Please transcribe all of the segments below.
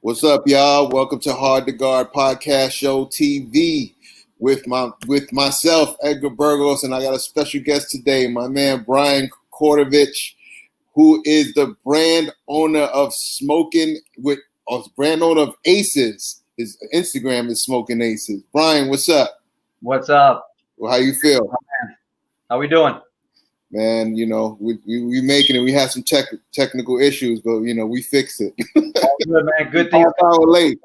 What's up, y'all? Welcome to Hard to Guard Podcast Show TV with myself, Edgar Burgos, and I got a special guest today, my man Brian Kortovitch, who is the brand owner of brand owner of Aces. His Instagram is Smoking Aces. Brian, what's up? What's up? Well, how you feel? How we doing? Man, you know, we making it. We had some technical issues, but you know, we fixed it. All good, man. Good things. Late.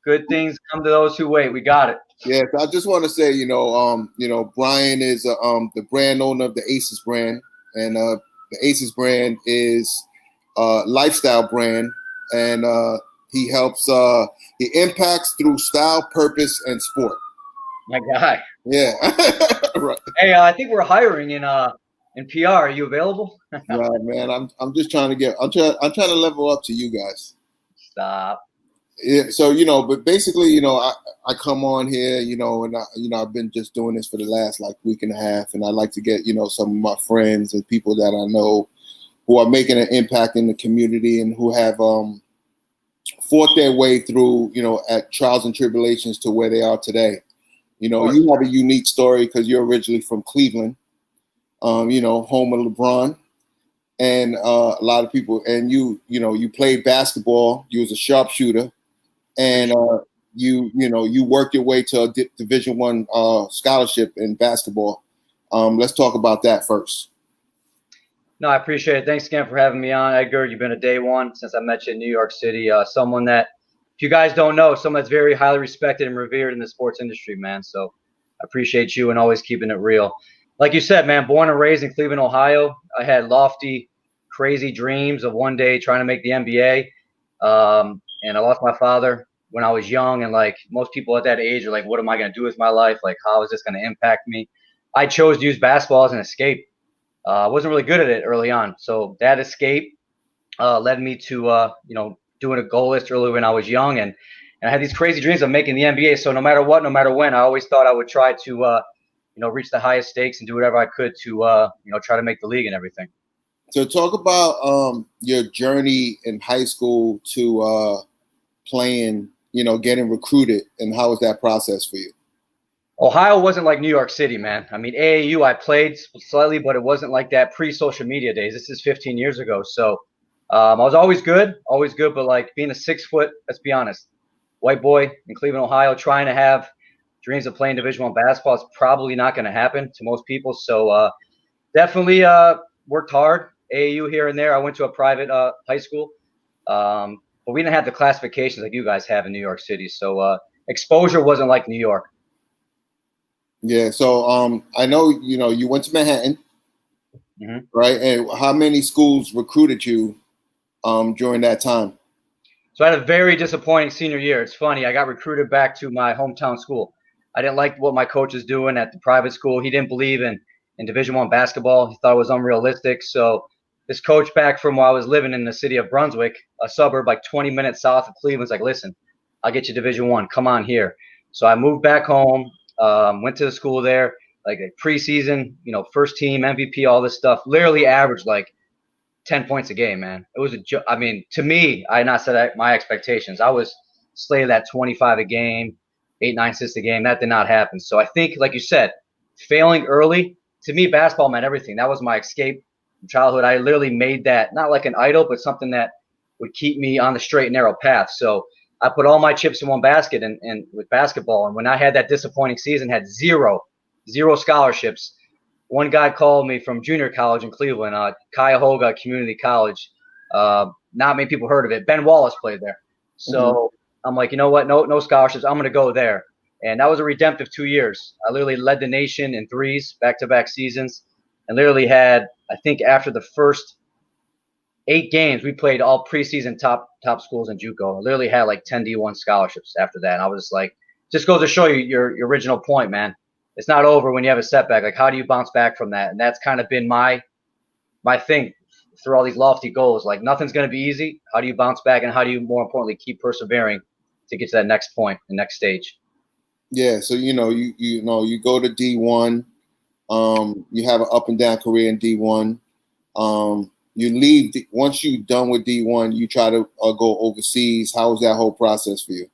Good things come to those who wait. We got it. Yes, I just want to say, Brian is the brand owner of the Aces brand, and the Aces brand is a lifestyle brand, and he impacts through style, purpose, and sport. My guy. Yeah. Right. Hey, I think we're hiring in PR. Are you available? Yeah, man. I'm just trying to I'm trying to level up to you guys. Stop. Yeah, so but basically, I come on here, and I've been just doing this for the last week and a half, and I like to get some of my friends and people that I know who are making an impact in the community and who have fought their way through at trials and tribulations to where they are today. You have a unique story because you're originally from Cleveland, home of LeBron. And a lot of people, and you played basketball. You was a sharpshooter, and you worked your way to a Division I scholarship in basketball. Let's talk about that first. No, I appreciate it. Thanks again for having me on, Edgar. You've been a day one since I met you in New York City. Someone that, if you guys don't know, someone that's very highly respected and revered in the sports industry, man. So I appreciate you and always keeping it real. Like you said, man, born and raised in Cleveland, Ohio. I had lofty, crazy dreams of one day trying to make the NBA. And I lost my father when I was young. And like most people at that age are like, what am I going to do with my life? Like, how is this going to impact me? I chose to use basketball as an escape. I wasn't really good at it early on. So that escape led me to, doing a goal list early when I was young. And I had these crazy dreams of making the NBA. So no matter what, no matter when, I always thought I would try to, reach the highest stakes and do whatever I could to, try to make the league and everything. So talk about your journey in high school to playing, getting recruited, and how was that process for you? Ohio wasn't like New York City, man. I mean, AAU, I played slightly, but it wasn't like that pre-social media days. This is 15 years ago. So I was always good, but like being a 6 foot, let's be honest, white boy in Cleveland, Ohio, trying to have dreams of playing Division I basketball is probably not going to happen to most people. So definitely worked hard. AAU here and there. I went to a private high school, but we didn't have the classifications like you guys have in New York City. So exposure wasn't like New York. Yeah. So I know you went to Manhattan, right? And how many schools recruited you during that time? So I had a very disappointing senior year. It's funny. I got recruited back to my hometown school. I didn't like what my coach was doing at the private school. He didn't believe in Division I basketball. He thought it was unrealistic. So this coach back from where I was living in the city of Brunswick, a suburb like 20 minutes south of Cleveland's like, listen, I'll get you Division I. Come on here. So I moved back home, went to the school there, like a preseason, first team, MVP, all this stuff. Literally averaged like 10 points a game, man. It was I mean, to me, I had not set my expectations. I was slated at 25 a game, 8, 9 assists a game. That did not happen. So I think, like you said, failing early, to me, basketball meant everything. That was my escape from childhood. I literally made that not like an idol, but something that would keep me on the straight and narrow path. So I put all my chips in one basket and with basketball. And when I had that disappointing season, had zero scholarships. One guy called me from junior college in Cleveland, Cuyahoga Community College. Not many people heard of it. Ben Wallace played there. So I'm like, you know what? No scholarships. I'm going to go there. And that was a redemptive 2 years. I literally led the nation in threes, back-to-back seasons, and literally had, I think after the first 8 games, we played all preseason top schools in JUCO. I literally had like 10 D1 scholarships after that. And I was just like, just goes to show you your original point, man. It's not over when you have a setback. Like, how do you bounce back from that? And that's kind of been my thing through all these lofty goals. Like, nothing's going to be easy. How do you bounce back, and how do you, more importantly, keep persevering to get to that next point, the next stage? Yeah. So you go to D1. You have an up and down career in D1. you leave once you're done with D1, you try to go overseas. How was that whole process for you?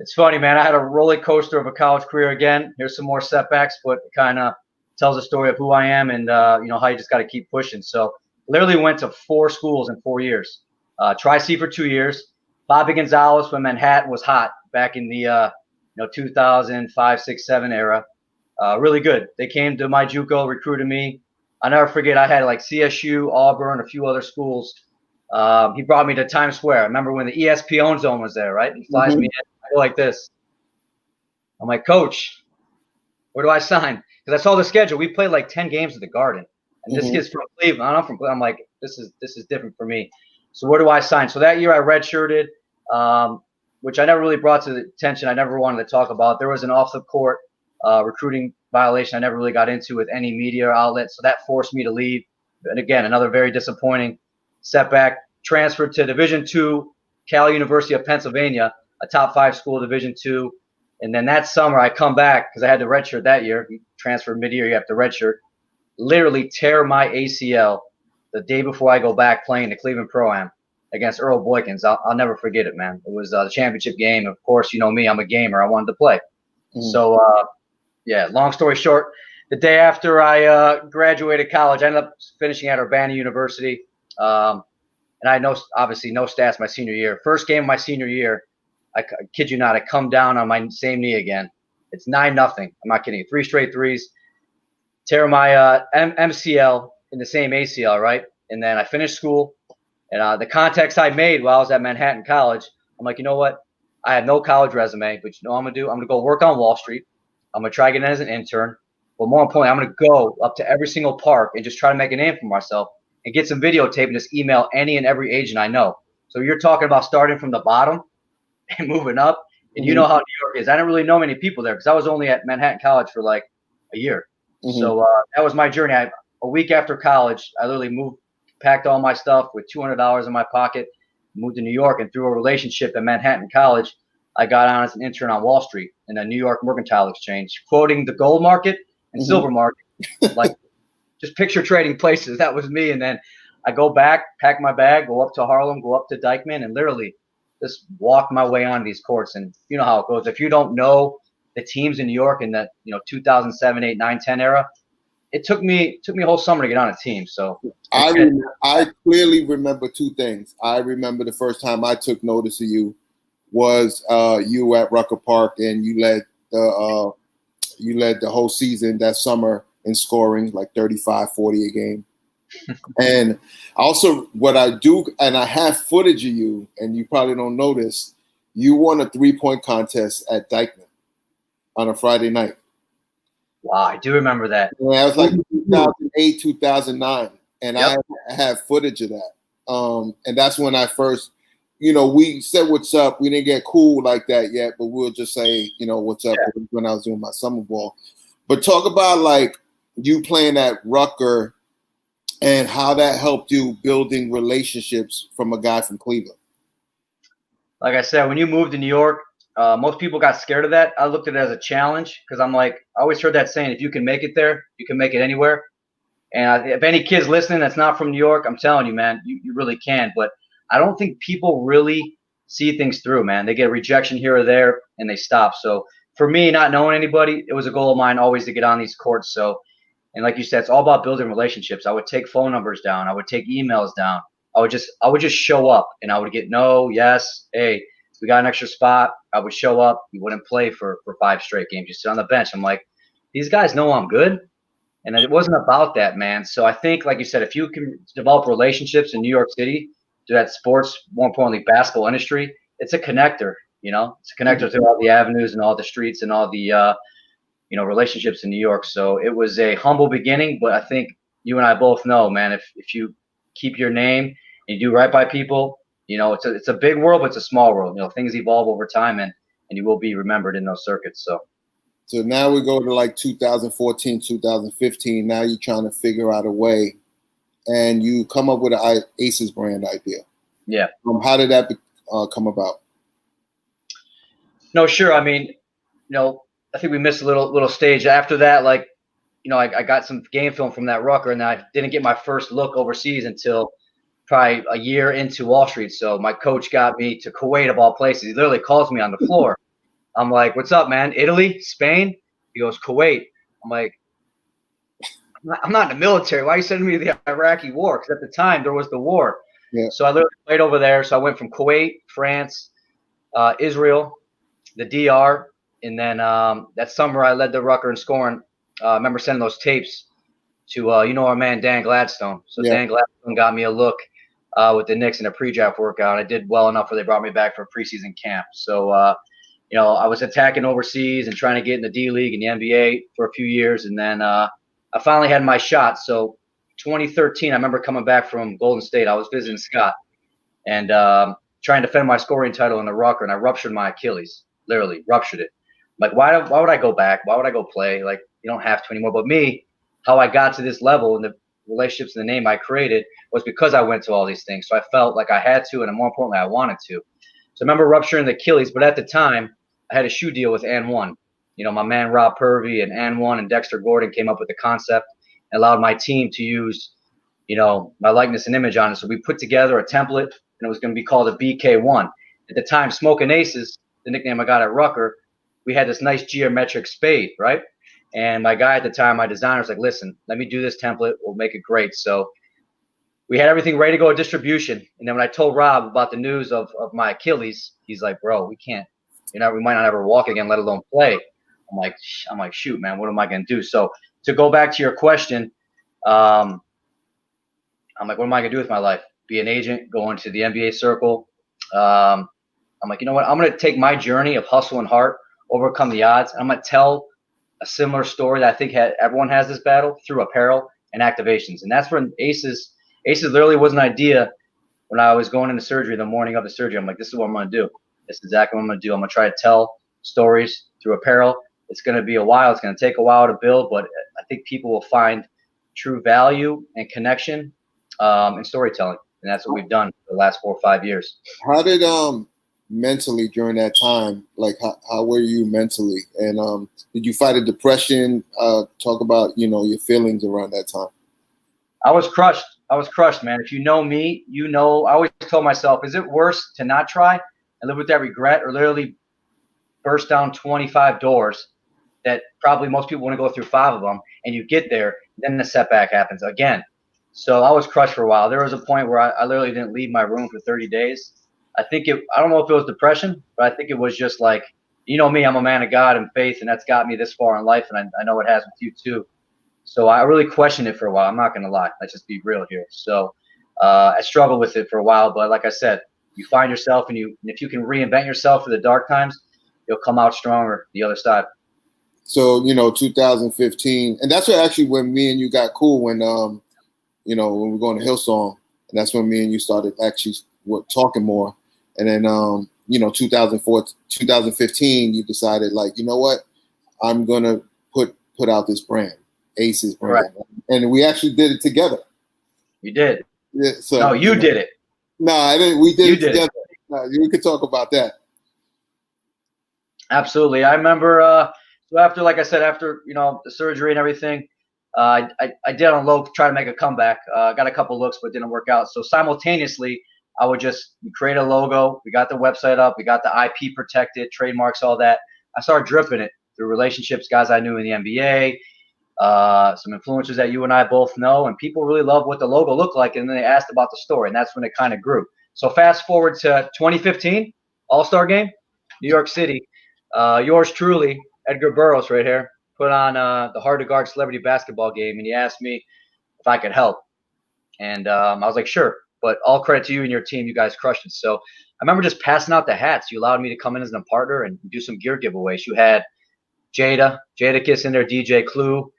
It's funny, man. I had a roller coaster of a college career again. Here's some more setbacks, but it kind of tells a story of who I am and how you just got to keep pushing. So literally went to 4 schools in 4 years. Tri-C for 2 years. Bobby Gonzalez when Manhattan was hot back in the 2005, 6, 7 era. Really good. They came to my JUCO, recruited me. I'll never forget. I had like CSU, Auburn, a few other schools. He brought me to Times Square. I remember when the ESPN zone was there, right? He flies me in. I go like this. I'm like, Coach, where do I sign? Because I saw the schedule. We played like 10 games at the Garden, and this kid's from Cleveland. I'm from Cleveland. I'm like, this is different for me. So where do I sign? So that year I redshirted, which I never really brought to the attention. I never wanted to talk about. There was an off the court recruiting violation I never really got into with any media outlet. So that forced me to leave. And again, another very disappointing setback. Transferred to Division II, Cal University of Pennsylvania, a top 5 school, Division II. And then that summer I come back because I had to redshirt that year. You transfer mid-year, you have to redshirt. Literally tear my ACL the day before I go back playing the Cleveland Pro-Am against Earl Boykins. I'll never forget it, man. It was the championship game. Of course, you know me. I'm a gamer. I wanted to play. So, yeah, long story short, the day after I graduated college, I ended up finishing at Urbana University. And I had obviously no stats my senior year. First game of my senior year, I kid you not, I come down on my same knee again. It's 9-0. I'm not kidding you. 3 straight threes. Tear my MCL in the same ACL, right? And then I finished school. And the contacts I made while I was at Manhattan College, I'm like, you know what? I have no college resume, but you know what I'm going to do? I'm going to go work on Wall Street. I'm going to try to get in as an intern. But more importantly, I'm going to go up to every single park and just try to make a name for myself and get some videotape and just email any and every agent I know. So you're talking about starting from the bottom and moving up. And you know how New York is. I didn't really know many people there because I was only at Manhattan College for like a year. So that was my journey. A week after college, I literally moved, packed all my stuff with $200 in my pocket, moved to New York, and through a relationship at Manhattan College, I got on as an intern on Wall Street in the New York Mercantile Exchange, quoting the gold market and silver market, like just picture trading places. That was me. And then I go back, pack my bag, go up to Harlem, go up to Dyckman, and literally just walk my way on these courts. And you know how it goes. If you don't know the teams in New York in that 2007, 8, 9, 10 era, it took me a whole summer to get on a team. So I clearly remember 2 things. I remember the first time I took notice of you was you at Rucker Park, and you led the whole season that summer in scoring, like 35, 40 a game. And also what I do, and I have footage of you, and you probably don't know this, you won a 3-point contest at Dyckman on a Friday night. Wow, I do remember that. Yeah, it was like 2008, 2009, and I have footage of that. And that's when I first, we said what's up. We didn't get cool like that yet, but we'll just say, what's up when I was doing my summer ball. But talk about like you playing at Rucker and how that helped you building relationships from a guy from Cleveland. Like I said, when you moved to New York, most people got scared of that. I looked at it as a challenge because I'm like, I always heard that saying, if you can make it there, you can make it anywhere. And if any kids listening that's not from New York, I'm telling you, man, you really can. But I don't think people really see things through, man. They get rejection here or there and they stop. So for me, not knowing anybody, it was a goal of mine always to get on these courts. So, and like you said, it's all about building relationships. I would take phone numbers down. I would take emails down. I would just show up, and I would get no, yes, hey, we got an extra spot. I would show up. You wouldn't play for 5 straight games. You sit on the bench. I'm like, these guys know I'm good. And it wasn't about that, man. So I think, like you said, if you can develop relationships in New York City to that sports, more importantly, basketball industry, it's a connector, It's a connector through all the avenues and all the streets and all the, relationships in New York. So it was a humble beginning, but I think you and I both know, man, if you keep your name and you do right by people, it's a big world, but it's a small world. Things evolve over time, and you will be remembered in those circuits. So now we go to like 2014, 2015. Now you're trying to figure out a way, and you come up with an Aces brand idea. Yeah. How did that come about? No, sure. I mean, I think we missed a little stage after that. Like, I got some game film from that Rucker, and I didn't get my first look overseas until probably a year into Wall Street. So my coach got me to Kuwait of all places. He literally calls me on the floor. I'm like, "What's up, man? Italy, Spain?" He goes, "Kuwait." I'm like, I'm not in the military. Why are you sending me to the Iraqi war? Because at the time there was the war. Yeah. So I literally played over there. So I went from Kuwait, France, Israel, the DR, and then that summer I led the Rucker in scoring. I remember sending those tapes to our man Dan Gladstone. So Yeah. Dan Gladstone got me a look with the Knicks in a pre-draft workout. I did well enough where they brought me back for a preseason camp. So I was attacking overseas and trying to get in the D League and the NBA for a few years, and then I finally had my shot. So 2013, I remember coming back from Golden State. I was visiting Scott and trying to defend my scoring title in the Rucker, and I ruptured my Achilles. Literally ruptured it. Like, why would I go back? Why would I go play? Like, you don't have to anymore. But me, how I got to this level and the relationships and the name I created was because I went to all these things. So I felt like I had to, and more importantly, I wanted to. So I remember rupturing the Achilles, but at the time, I had a shoe deal with And One. My man Rob Purvey and And One and Dexter Gordon came up with the concept and allowed my team to use, my likeness and image on it. So we put together a template, and it was going to be called a BK1. At the time, Smoking Aces, the nickname I got at Rucker, we had this nice geometric spade, right? And my guy at the time, my designer, was like, "Listen, let me do this template. We'll make it great." So we had everything ready to go at distribution. And then when I told Rob about the news of my Achilles, he's like, "Bro, we can't. We might not ever walk again, let alone play." I'm like, "Shoot, man, what am I going to do?" So to go back to your question, I'm like, what am I going to do with my life? Be an agent, go into the NBA circle. I'm like, you know what? I'm going to take my journey of hustle and heart, overcome the odds. I'm going to tell a similar story that I think everyone has this battle through apparel and activations. And that's when Aces literally was an idea when I was going into surgery the morning of the surgery. I'm like, this is what I'm going to do. This is exactly what I'm going to do. I'm going to try to tell stories through apparel. It's going to be a while. It's going to take a while to build, but I think people will find true value and connection in storytelling. And that's what we've done for the last 4 or 5 years. How did mentally during that time, like how were you mentally, and did you fight a depression? Talk about your feelings around that time. I was crushed, man. If you know me, I always told myself, is it worse to not try and live with that regret, or literally burst down 25 doors that probably most people want to go through 5 of them, and you get there, then the setback happens again. So I was crushed for a while. There was a point where I literally didn't leave my room for 30 days. I don't know if it was depression, but I think it was just like, me, I'm a man of God and faith, and that's got me this far in life, and I know it has with you too. So I really questioned it for a while. I'm not going to lie. Let's just be real here. So I struggled with it for a while, but like I said, you find yourself, and if you can reinvent yourself for the dark times, you'll come out stronger the other side. So 2015, and that's actually when me and you got cool, when when we're going to Hillsong, and that's when me and you started actually talking more. And then 2015, you decided, like, you know what, I'm gonna put out this brand, Aces Brand, right. And we actually did it together. You did. Yeah, so no, you did it. No, I didn't. We did it together. No, we could talk about that. Absolutely. I remember. So after, like I said, after the surgery and everything, I did on low try to make a comeback. Got a couple looks, but didn't work out. So simultaneously, I would just create a logo. We got the website up. We got the IP protected, trademarks, all that. I started dripping it through relationships, guys I knew in the NBA, some influencers that you and I both know, and people really loved what the logo looked like, and then they asked about the story, and that's when it kind of grew. So fast forward to 2015, All-Star Game, New York City. Yours truly, Edgar Burrows right here, put on the Hard to Guard Celebrity Basketball game, and he asked me if I could help. And I was like, sure. But all credit to you and your team. You guys crushed it. So I remember just passing out the hats. You allowed me to come in as a partner and do some gear giveaways. You had Jadakiss in there, DJ Clue,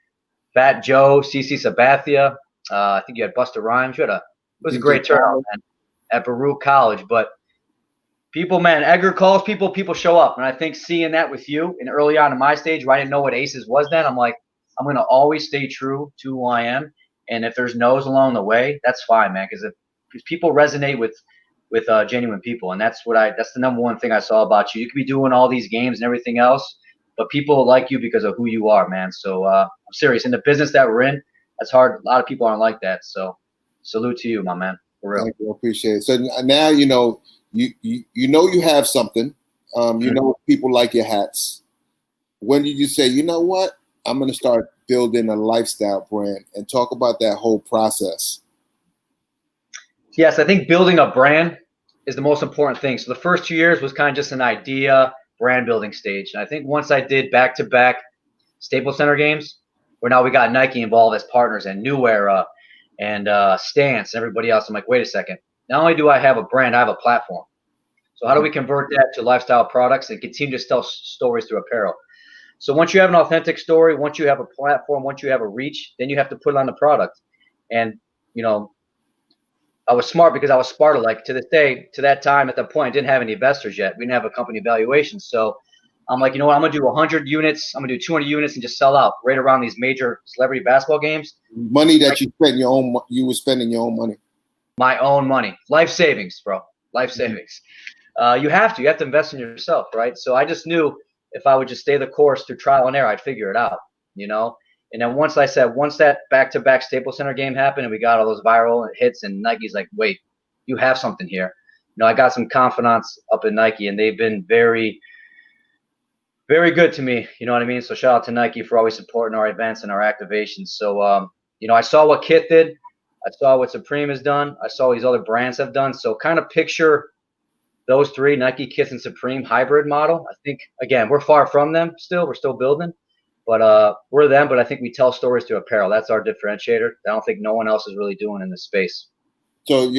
Fat Joe, CC Sabathia. I think you had Busta Rhymes. It was a great turnout, man, at Baruch College. But people, man, Edgar calls people show up. And I think seeing that with you and early on in my stage where I didn't know what Aces was then, I'm like, I'm going to always stay true to who I am. And if there's no's along the way, that's fine, man. Because people resonate with genuine people. And that's the number one thing I saw about you. You could be doing all these games and everything else, but people like you because of who you are, man. So I'm serious. In the business that we're in, that's hard. A lot of people aren't like that. So salute to you, my man. For real. Thank you. I appreciate it. So now you know you have something. You know people like your hats. When did you say, you know what? I'm going to start building a lifestyle brand, and talk about that whole process? Yes, I think building a brand is the most important thing. So the first 2 years was kind of just an idea brand building stage. And I think once I did back-to-back Staples Center games, where now we got Nike involved as partners and New Era and Stance and everybody else, I'm like, wait a second. Not only do I have a brand, I have a platform. So how do we convert that to lifestyle products and continue to tell stories through apparel? So once you have an authentic story, once you have a platform, once you have a reach, then you have to put it on the product. And, you know, I was smart because I was Sparta. Like to this day, to that time, at that point, I didn't have any investors yet. We didn't have a company valuation. So I'm like, you know what? I'm going to do 100 units. I'm going to do 200 units and just sell out right around these major celebrity basketball games. Money that you spent you were spending your own money. My own money. Life savings, bro. Life savings. You have to invest in yourself, right? So I just knew if I would just stay the course through trial and error, I'd figure it out, you know? And then once that back-to-back Staples Center game happened and we got all those viral hits and Nike's like, wait, you have something here. You know, I got some confidants up in Nike and they've been very, very good to me. You know what I mean? So shout out to Nike for always supporting our events and our activations. So, you know, I saw what Kith did. I saw what Supreme has done. I saw what these other brands have done. So kind of picture those three, Nike, Kith, and Supreme hybrid model. I think, again, we're far from them still. We're still building. But we're them, but I think we tell stories through apparel. That's our differentiator. I don't think no one else is really doing in this space. So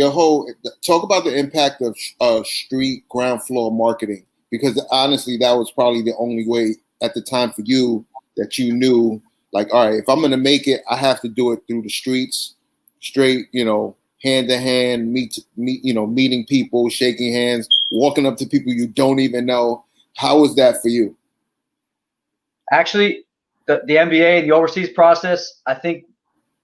talk about the impact of street ground floor marketing, because honestly, that was probably the only way at the time for you that you knew, like, all right, if I'm going to make it, I have to do it through the streets, straight, you know, hand to hand, meeting people, shaking hands, walking up to people you don't even know. How was that for you? Actually, the NBA, the overseas process, I think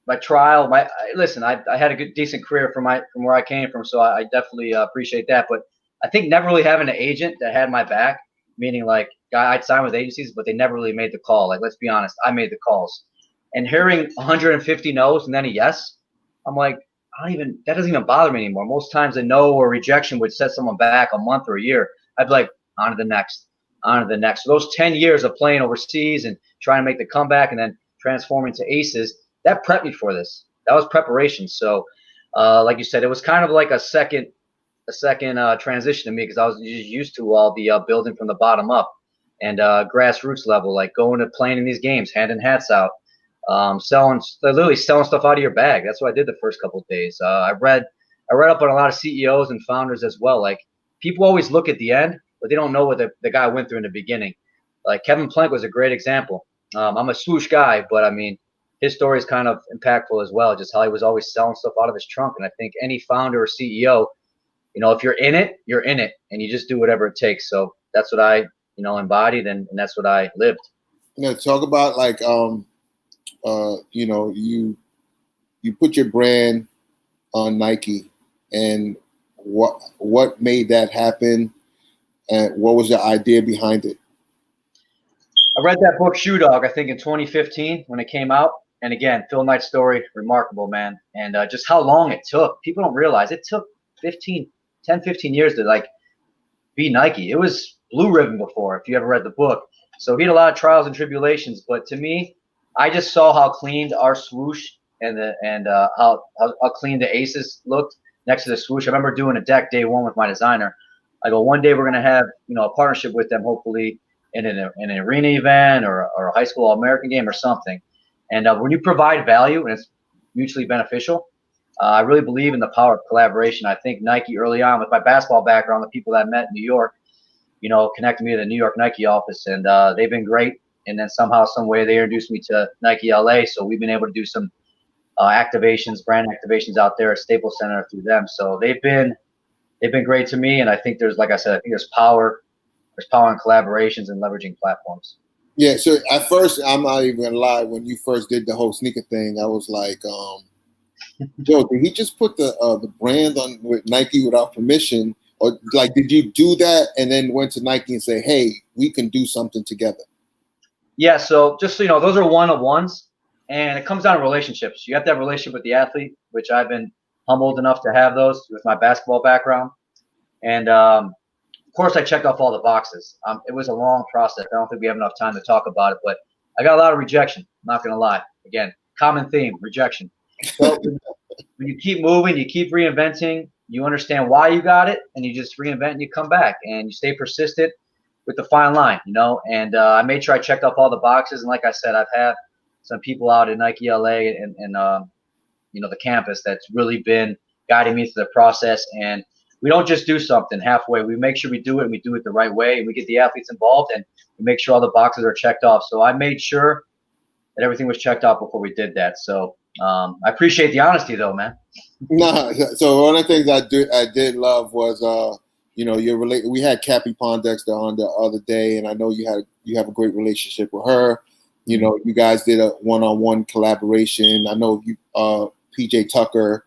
my trial, listen, I had a good, decent career from where I came from, so I definitely appreciate that. But I think never really having an agent that had my back, meaning like I'd sign with agencies, but they never really made the call. Like, let's be honest, I made the calls. And hearing 150 no's and then a yes, I'm like, that doesn't even bother me anymore. Most times a no or rejection would set someone back a month or a year. I'd be like, on to the next, on to the next. So those 10 years of playing overseas and trying to make the comeback and then transforming to Aces, that prepped me for this. That was preparation. So, like you said, it was kind of like a second transition to me because I was used to all the building from the bottom up and grassroots level, like going to playing in these games, handing hats out, literally selling stuff out of your bag. That's what I did the first couple of days. I read up on a lot of CEOs and founders as well. Like people always look at the end, but they don't know what the guy went through in the beginning. Like Kevin Plank was a great example. I'm a swoosh guy, but I mean, his story is kind of impactful as well, just how he was always selling stuff out of his trunk. And I think any founder or CEO, you know, if you're in it, you're in it, and you just do whatever it takes. So that's what I, you know, embodied, and that's what I lived. You know, talk about like, you know, you put your brand on Nike, and what made that happen, and what was the idea behind it? I read that book Shoe Dog, I think in 2015 when it came out. And again, Phil Knight's story, remarkable, man. And just how long it took. People don't realize it took 10, 15 years to like be Nike. It was blue ribbon before, if you ever read the book. So he had a lot of trials and tribulations. But to me, I just saw how clean our swoosh and how clean the Aces looked next to the swoosh. I remember doing a deck day one with my designer. I go, one day we're going to have, you know, a partnership with them, hopefully in an arena event or a high school All-American game or something. And when you provide value and it's mutually beneficial, I really believe in the power of collaboration. I think Nike early on, with my basketball background, the people that I met in New York, you know, connected me to the New York Nike office, and they've been great. And then somehow, some way, they introduced me to Nike LA, so we've been able to do some activations, brand activations out there at Staples Center through them. So they've been great to me, and I think there's, like I said, I think there's power in collaborations and leveraging platforms. Yeah, so at first, I'm not even gonna lie, when you first did the whole sneaker thing, I was like, Joe, did he just put the brand on with Nike without permission? Or like, did you do that and then went to Nike and say, hey, we can do something together? Yeah, so just so you know, those are one-on-ones, and it comes down to relationships. You have to have a relationship with the athlete, which I've been humbled enough to have those with my basketball background. And of course, I checked off all the boxes. It was a long process. I don't think we have enough time to talk about it, but I got a lot of rejection. I'm not going to lie. Again, common theme, rejection. But when you keep moving, you keep reinventing, you understand why you got it, and you just reinvent and you come back and you stay persistent with the fine line, And I made sure I checked off all the boxes. And like I said, I've had some people out at Nike LA and the campus that's really been guiding me through the process. And we don't just do something halfway. We make sure we do it and we do it the right way. And we get the athletes involved and we make sure all the boxes are checked off. So I made sure that everything was checked off before we did that. So I appreciate the honesty, though, man. Nah, so one of the things I did love was we had Cappy Pondexter on the other day, and I know you have a great relationship with her. You guys did a one-on-one collaboration. I know you PJ Tucker,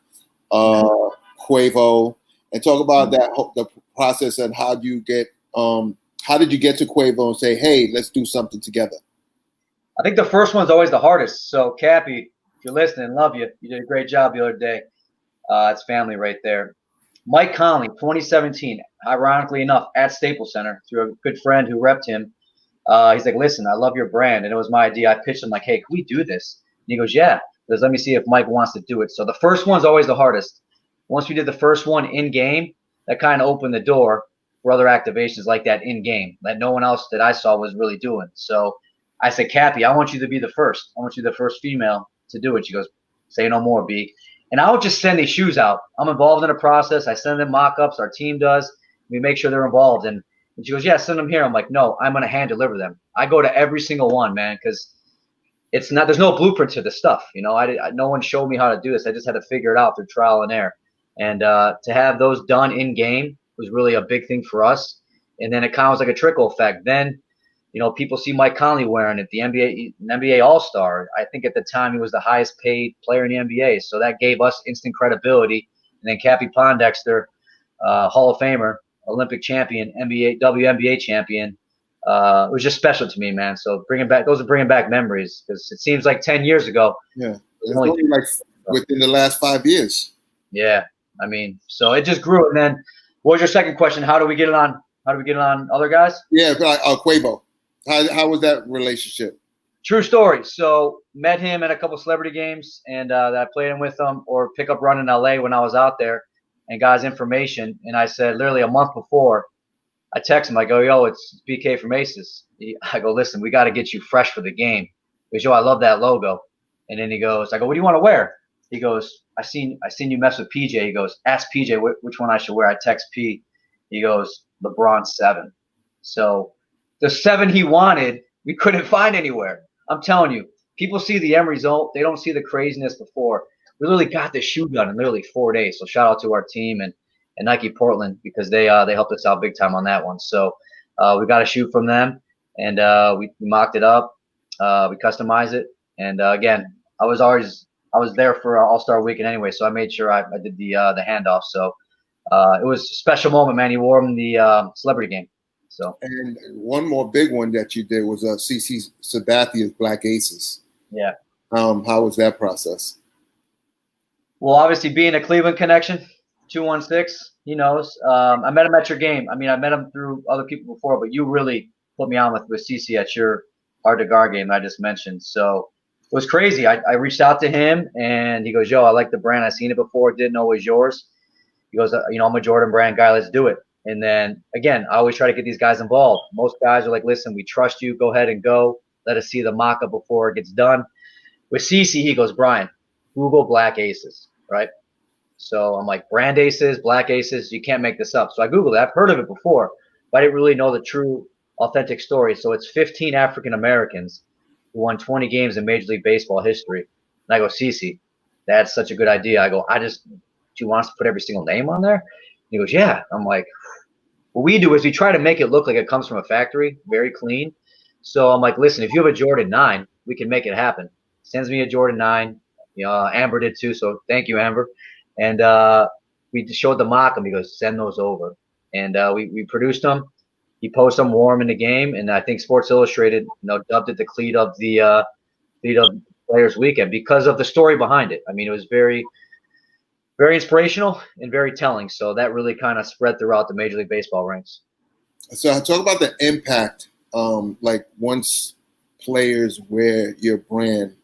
Quavo, and talk about the process and how did you get to Quavo and say, hey, let's do something together? I think the first one's always the hardest. So Cappy, if you're listening, love you. You did a great job the other day. It's family right there. Mike Conley, 2017, ironically enough, at Staples Center through a good friend who repped him. He's like, listen, I love your brand. And it was my idea. I pitched him like, hey, can we do this? And he goes, yeah. He goes, let me see if Mike wants to do it. So the first one's always the hardest. Once we did the first one in game, that kind of opened the door for other activations like that in game that no one else that I saw was really doing. So I said, Cappy, I want you to be the first. I want you the first female to do it. She goes, say no more, B. And I would just send these shoes out. I'm involved in the process. I send them mock-ups. Our team does. We make sure they're involved. And she goes, yeah, send them here. I'm like, no, I'm going to hand deliver them. I go to every single one, man, because there's no blueprint to this stuff. No one showed me how to do this. I just had to figure it out through trial and error. And to have those done in game was really a big thing for us. And then it kind of was like a trickle effect. Then, people see Mike Conley wearing it, the NBA All-Star. I think at the time he was the highest paid player in the NBA. So that gave us instant credibility. And then Cappy Pondexter, Hall of Famer, Olympic champion, WNBA champion. It was just special to me, man. So those are bringing back memories because it seems like 10 years ago. Yeah, it's only like within the last 5 years. Yeah, I mean, so it just grew. And then, what was your second question? How do we get it on? How do we get it on other guys? Yeah, Quavo. How was that relationship? True story. So met him at a couple celebrity games, and I played him with him or pickup run in LA when I was out there, and got his information. And I said, literally a month before, I text him. I go, yo, it's BK from Aces. I go, listen, we got to get you fresh for the game. He goes, yo, I love that logo. And then he goes, I go, what do you want to wear? He goes, I seen you mess with PJ. He goes, ask PJ which one I should wear. I text P. He goes, LeBron 7. So the 7 he wanted, we couldn't find anywhere. I'm telling you, people see the end result. They don't see the craziness before. We literally got this shoe done in literally 4 days. So shout out to our team and Nike Portland because they helped us out big time on that one. So we got a shoe from them and we mocked it up. We customized it. And again, I was there for All-Star Weekend anyway, so I made sure I did the handoff. So it was a special moment, man. He wore him in the celebrity game. So. And one more big one that you did was CC Sabathia's Black Aces. Yeah. How was that process? Well, obviously being a Cleveland connection, 216, he knows. I met him at your game. I mean, I met him through other people before, but you really put me on with CC at your Hard to Guard game I just mentioned. So it was crazy. I reached out to him, and he goes, yo, I like the brand. I seen it before. Didn't know it was yours. He goes, I'm a Jordan Brand guy. Let's do it. And then, again, I always try to get these guys involved. Most guys are like, listen, we trust you. Go ahead and go. Let us see the mock-up before it gets done. With CC, he goes, Brian, Google Black Aces, right? So I'm like, Brand Aces, Black Aces, you can't make this up. So I Googled it. I've heard of it before, but I didn't really know the true, authentic story. So it's 15 African-Americans who won 20 games in Major League Baseball history. And I go, CC, that's such a good idea. I go, do you want us to put every single name on there? He goes, yeah. I'm like, what we do is we try to make it look like it comes from a factory, very clean. So I'm like, listen, if you have a Jordan 9, we can make it happen. Sends me a Jordan 9. Amber did too, so thank you, Amber. And we showed the mock him. He goes, send those over. And we produced them. He posted them, wore them in the game, and I think Sports Illustrated, dubbed it the cleat of the Players Weekend because of the story behind it. I mean, it was very Very inspirational and very telling. So that really kind of spread throughout the Major League Baseball ranks. So talk about the impact. Like once players wear your brand,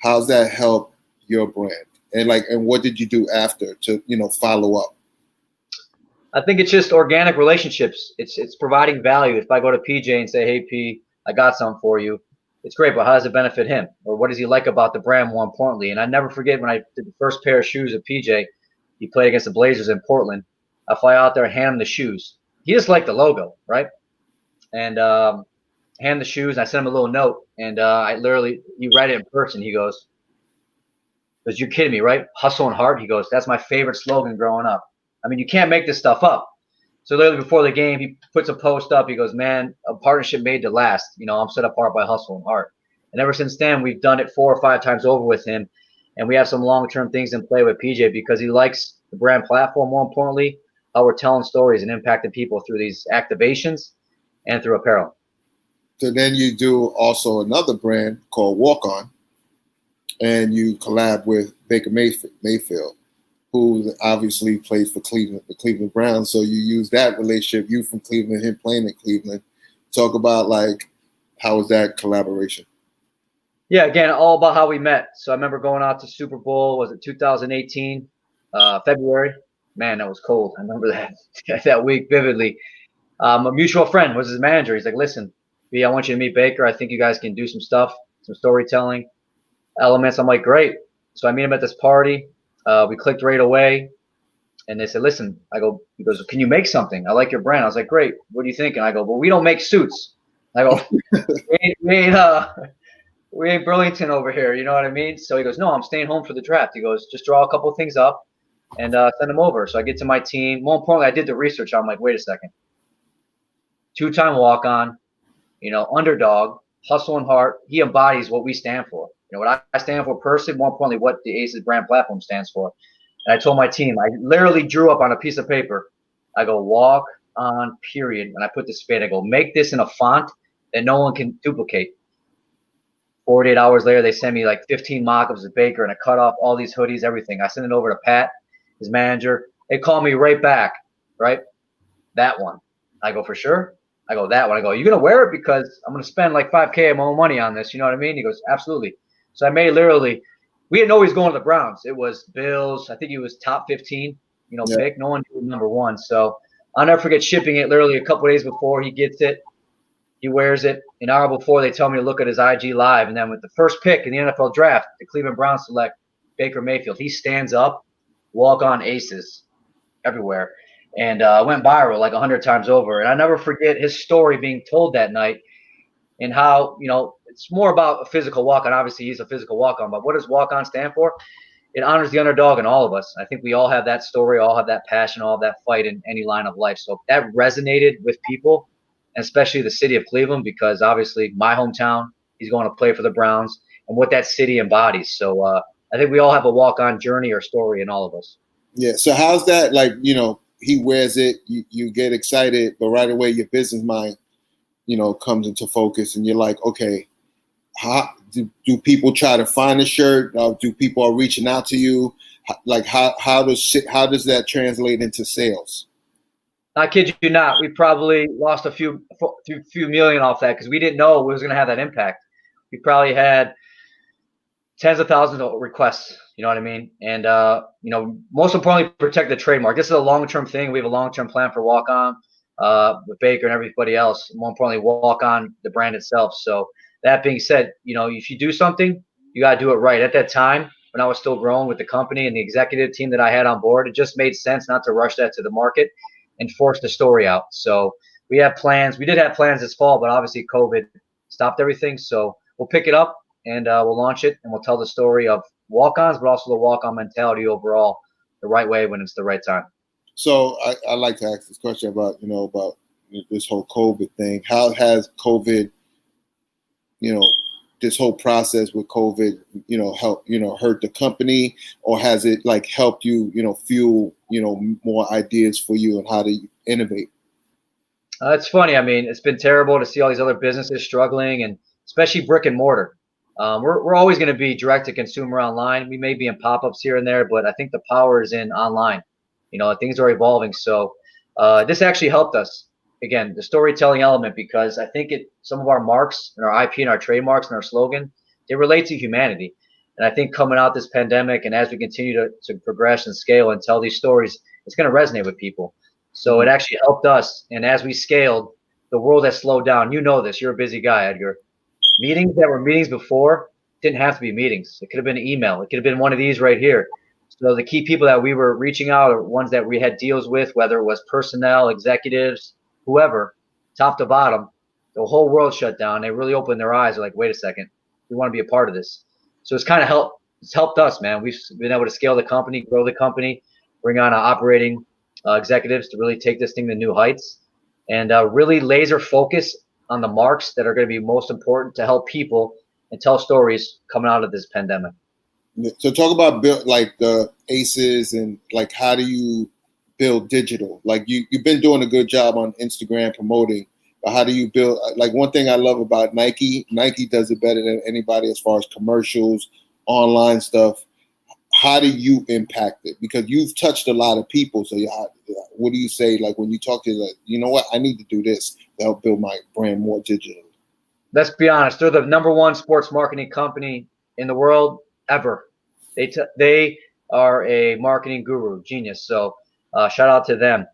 how's that help your brand? And what did you do after to follow up? I think it's just organic relationships. It's providing value. If I go to PJ and say, "Hey P, I got something for you," it's great, but how does it benefit him? Or what does he like about the brand more importantly? And I never forget when I did the first pair of shoes at PJ, he played against the Blazers in Portland. I fly out there and hand him the shoes. He just liked the logo, right? And hand the shoes. I sent him a little note, and he read it in person. He goes, "You're kidding me, right? Hustle and heart." He goes, "That's my favorite slogan growing up. I mean, you can't make this stuff up." So literally before the game, he puts a post up. He goes, "Man, a partnership made to last. I'm set apart by hustle and heart." And ever since then, we've done it 4 or 5 times over with him, and we have some long-term things in play with PJ because he likes the brand platform. More importantly, how we're telling stories and impacting people through these activations and through apparel. So then you do also another brand called Walk On, and you collab with Baker Mayfield, who obviously plays for the Cleveland Browns. So you use that relationship, you from Cleveland, him playing in Cleveland. Talk about how was that collaboration? Yeah, again, all about how we met. So I remember going out to Super Bowl, was it 2018, February? Man, that was cold. I remember that that week vividly. A mutual friend was his manager. He's like, "Listen, B, I want you to meet Baker. I think you guys can do some stuff, some storytelling elements." I'm like, "Great." So I meet him at this party. We clicked right away. And they said, "Listen," he goes, "Can you make something? I like your brand." I was like, "Great. What do you think?" And I go, "Well, we don't make suits." I go, we ain't Burlington over here. You know what I mean? So he goes, "No, I'm staying home for the draft." He goes, "Just draw a couple of things up and send them over." So I get to my team. More importantly, I did the research. I'm like, wait a second. 2-time walk-on, underdog, hustle and heart. He embodies what we stand for. What I stand for personally, more importantly, what the Aces brand platform stands for. And I told my team, I literally drew up on a piece of paper. I go, "Walk on, period." And I put the spade. I go, "Make this in a font that no one can duplicate." 48 hours later, they send me like 15 mock-ups of Baker, and I cut off all these hoodies, everything. I send it over to Pat, his manager. They call me right back, right? "That one." I go, "For sure?" I go, "That one." I go, "You going to wear it? Because I'm going to spend like 5K of my own money on this." You know what I mean? He goes, "Absolutely." So I made literally, we didn't know he was going to the Browns. It was Bills. I think he was top 15, Yeah. pick. No one knew number one. So I'll never forget shipping it literally a couple of days before he gets it. He wears it. An hour before, they tell me to look at his IG live. And then with the first pick in the NFL draft, the Cleveland Browns select Baker Mayfield. He stands up, walk on Aces everywhere. And went viral like 100 times over. And I never forget his story being told that night and how, it's more about a physical walk-on. Obviously, he's a physical walk-on. But what does walk-on stand for? It honors the underdog in all of us. I think we all have that story, all have that passion, all have that fight in any line of life. So that resonated with people, especially the city of Cleveland, because obviously my hometown, he's going to play for the Browns and what that city embodies. So I think we all have a walk-on journey or story in all of us. Yeah. So how's that? He wears it, you get excited, but right away your business mind, comes into focus, and you're like, okay, how do people try to find a shirt? Do people are reaching out to you? How does that translate into sales? I kid you not, we probably lost a few million off that because we didn't know it was going to have that impact. We probably had tens of thousands of requests. You know what I mean? And most importantly, protect the trademark. This is a long-term thing. We have a long-term plan for Walk On with Baker and everybody else. More importantly, Walk On the brand itself. So that being said, if you do something, you got to do it right. At that time, when I was still growing with the company and the executive team that I had on board, it just made sense not to rush that to the market and force the story out. So we have plans. We did have plans this fall, but obviously COVID stopped everything. So we'll pick it up and we'll launch it, and we'll tell the story of walk-ons, but also the walk-on mentality overall, the right way when it's the right time. So I like to ask this question about this whole COVID thing. How has COVID, this whole process with COVID, help hurt the company, or has it helped you, fuel more ideas for you and how to innovate? It's funny. I mean, it's been terrible to see all these other businesses struggling, and especially brick and mortar. We're always going to be direct to consumer online. We may be in pop-ups here and there, but I think the power is in online. Things are evolving. So this actually helped us. Again, the storytelling element, because I think some of our marks and our IP and our trademarks and our slogan, they relate to humanity. And I think coming out this pandemic and as we continue to progress and scale and tell these stories, it's going to resonate with people. So it actually helped us. And as we scaled, the world has slowed down. You know this. You're a busy guy, Edgar. Meetings that were meetings before didn't have to be meetings. It could have been an email. It could have been one of these right here. So the key people that we were reaching out are ones that we had deals with, whether it was personnel, executives, whoever, top to bottom. The whole world shut down. They really opened their eyes. They're like, wait a second, we want to be a part of this. So it's kind of helped. It's helped us, man. We've been able to scale the company, grow the company, bring on operating executives to really take this thing to new heights, and really laser focus on the marks that are going to be most important to help people and tell stories coming out of this pandemic. So talk about build like the Aces and like how do you build digital? Like you've been doing a good job on Instagram promoting, but how do you build? Like one thing I love about Nike does it better than anybody as far as commercials, online stuff. How do you impact it? Because you've touched a lot of people. So what do you say? Like when you talk to like, you know what, I need to do this to help build my brand more digital. Let's be honest. They're the #1 sports marketing company in the world ever. They are a marketing guru, genius. So shout out to them.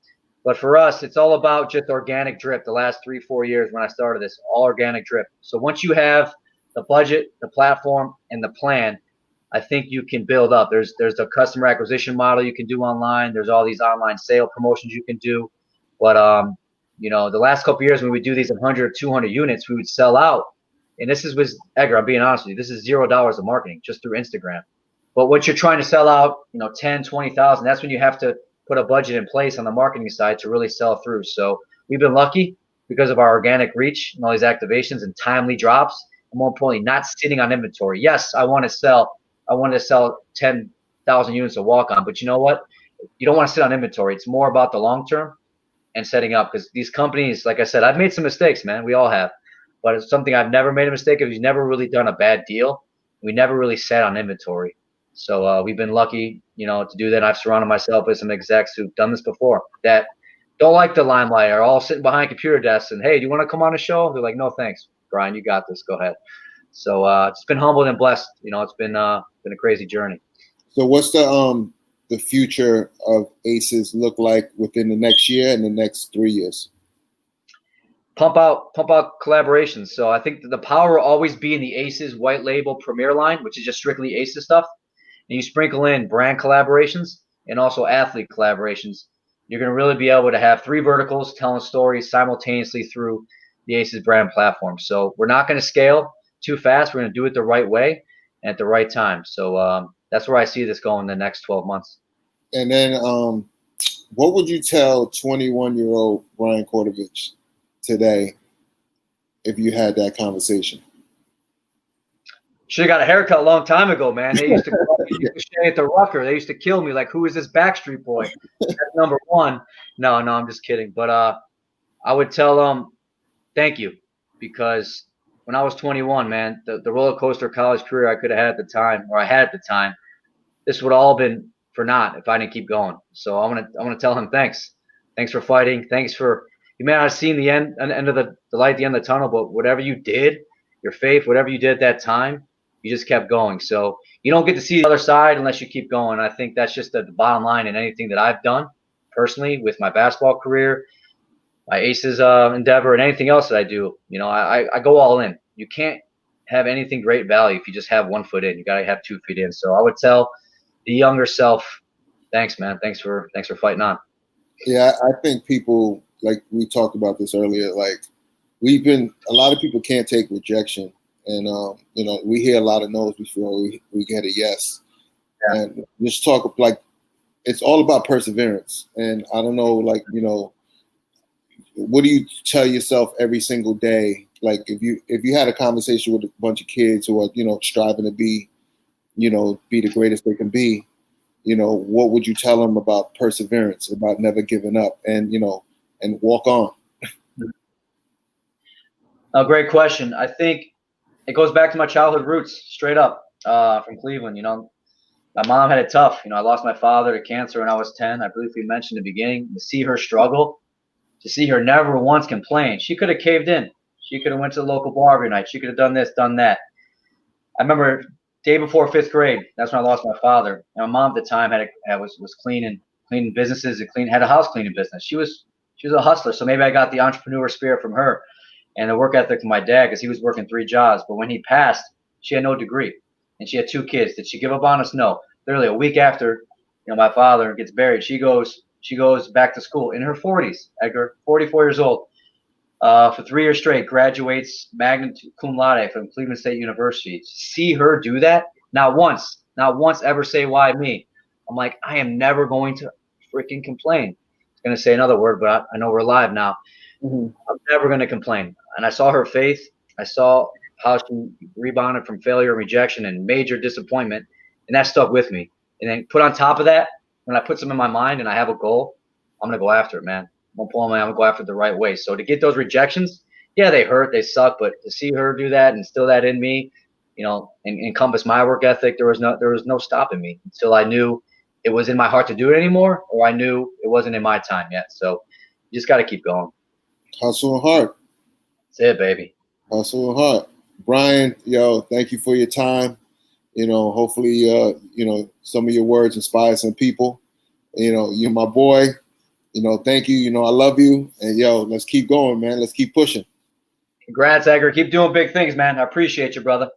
But for us, it's all about just organic drip. The last 3-4 years when I started this, all organic drip. So once you have the budget, the platform, and the plan, I think you can build up. There's a customer acquisition model you can do online. There's all these online sale promotions you can do. But the last couple of years when we do these 100, 200 units, we would sell out. And this is with Edgar. I'm being honest with you. This is $0 of marketing just through Instagram. But what you're trying to sell out, 10, 20,000. That's when you have to put a budget in place on the marketing side to really sell through. So we've been lucky because of our organic reach and all these activations and timely drops. And more importantly, not sitting on inventory. Yes, I wanted to sell 10,000 units of walk-on, but you know what? You don't want to sit on inventory. It's more about the long term and setting up, because these companies, like I said, I've made some mistakes, man. We all have, but it's something I've never made a mistake of. We've never really done a bad deal. We never really sat on inventory. So we've been lucky, to do that. I've surrounded myself with some execs who've done this before that don't like the limelight, are all sitting behind computer desks and, hey, do you want to come on a show? They're like, no, thanks, Brian, you got this. Go ahead. So it's been humbled and blessed. It's been a crazy journey. So what's the future of Aces look like within the next year and the next 3 years? Pump out collaborations. So I think the power will always be in the Aces white label premier line, which is just strictly Aces stuff. And you sprinkle in brand collaborations and also athlete collaborations. You're going to really be able to have 3 verticals telling stories simultaneously through the Aces brand platform. So we're not going to scale too fast. We're going to do it the right way and at the right time. So that's where I see this going in the next 12 months. And then what would you tell 21-year-old Brian Kortovitch today if you had that conversation? Should have got a haircut a long time ago, man. They used to stay at the Rucker. They used to kill me. Like, who is this Backstreet Boy? That's #1. No, I'm just kidding. But I would tell them thank you, because when I was 21, man, the roller coaster college career I could have had at the time, this would all been for naught if I didn't keep going. So I want to tell him thanks. Thanks for fighting. Thanks for, you may not have seen the end of the light at the end of the tunnel, but whatever you did, your faith, whatever you did at that time, you just kept going. So you don't get to see the other side unless you keep going. I think that's just the bottom line in anything that I've done personally with my basketball career, my Aces endeavor, and anything else that I do. I go all in. You can't have anything great value if you just have 1 foot in. You got to have 2 feet in. So I would tell the younger self, thanks, man. Thanks for fighting on. Yeah, I think people, like we talked about this earlier, like a lot of people can't take rejection. And, we hear a lot of no's before we get a yes. Yeah. And just talk like it's all about perseverance. And I don't know, like, what do you tell yourself every single day? Like if you had a conversation with a bunch of kids who are, striving to be the greatest they can be, what would you tell them about perseverance, about never giving up and walk on? A great question. I think It goes back to my childhood roots, straight up, from Cleveland. You know, my mom had it tough. You know, I lost my father to cancer when I was 10. I briefly mentioned in the beginning. To see her struggle, to see her never once complain. She could have caved in. She could have went to the local bar every night. She could have done this, done that. I remember day before 5th grade. That's when I lost my father. And my mom at the time was cleaning businesses and had a house cleaning business. She was a hustler, so maybe I got the entrepreneur spirit from her and the work ethic from my dad because he was working 3 jobs. But when he passed, she had no degree and she had 2 kids. Did she give up on us? No. Literally a week after, my father gets buried, she goes back to school in her 40s. Edgar, 44 years old. For 3 years straight, graduates magna cum laude from Cleveland State University. To see her do that, not once ever say why me. I'm like, I am never going to freaking complain. I was going to say another word, but I know we're live now. I'm never going to complain. And I saw her faith. I saw how she rebounded from failure and rejection and major disappointment, and that stuck with me. And then put on top of that, when I put something in my mind and I have a goal, I'm going to go after it, man. I'm going to go after it the right way. So to get those rejections, yeah, they hurt, they suck, but to see her do that and instill that in me, and encompass my work ethic, there was no stopping me until I knew it was in my heart to do it anymore, or I knew it wasn't in my time yet. So you just got to keep going. Hustle and heart. That's it, baby. Hustle and heart. Brian, thank you for your time. Hopefully, some of your words inspire some people. You're my boy. Thank you. I love you. And let's keep going, man. Let's keep pushing. Congrats, Edgar. Keep doing big things, man. I appreciate you, brother.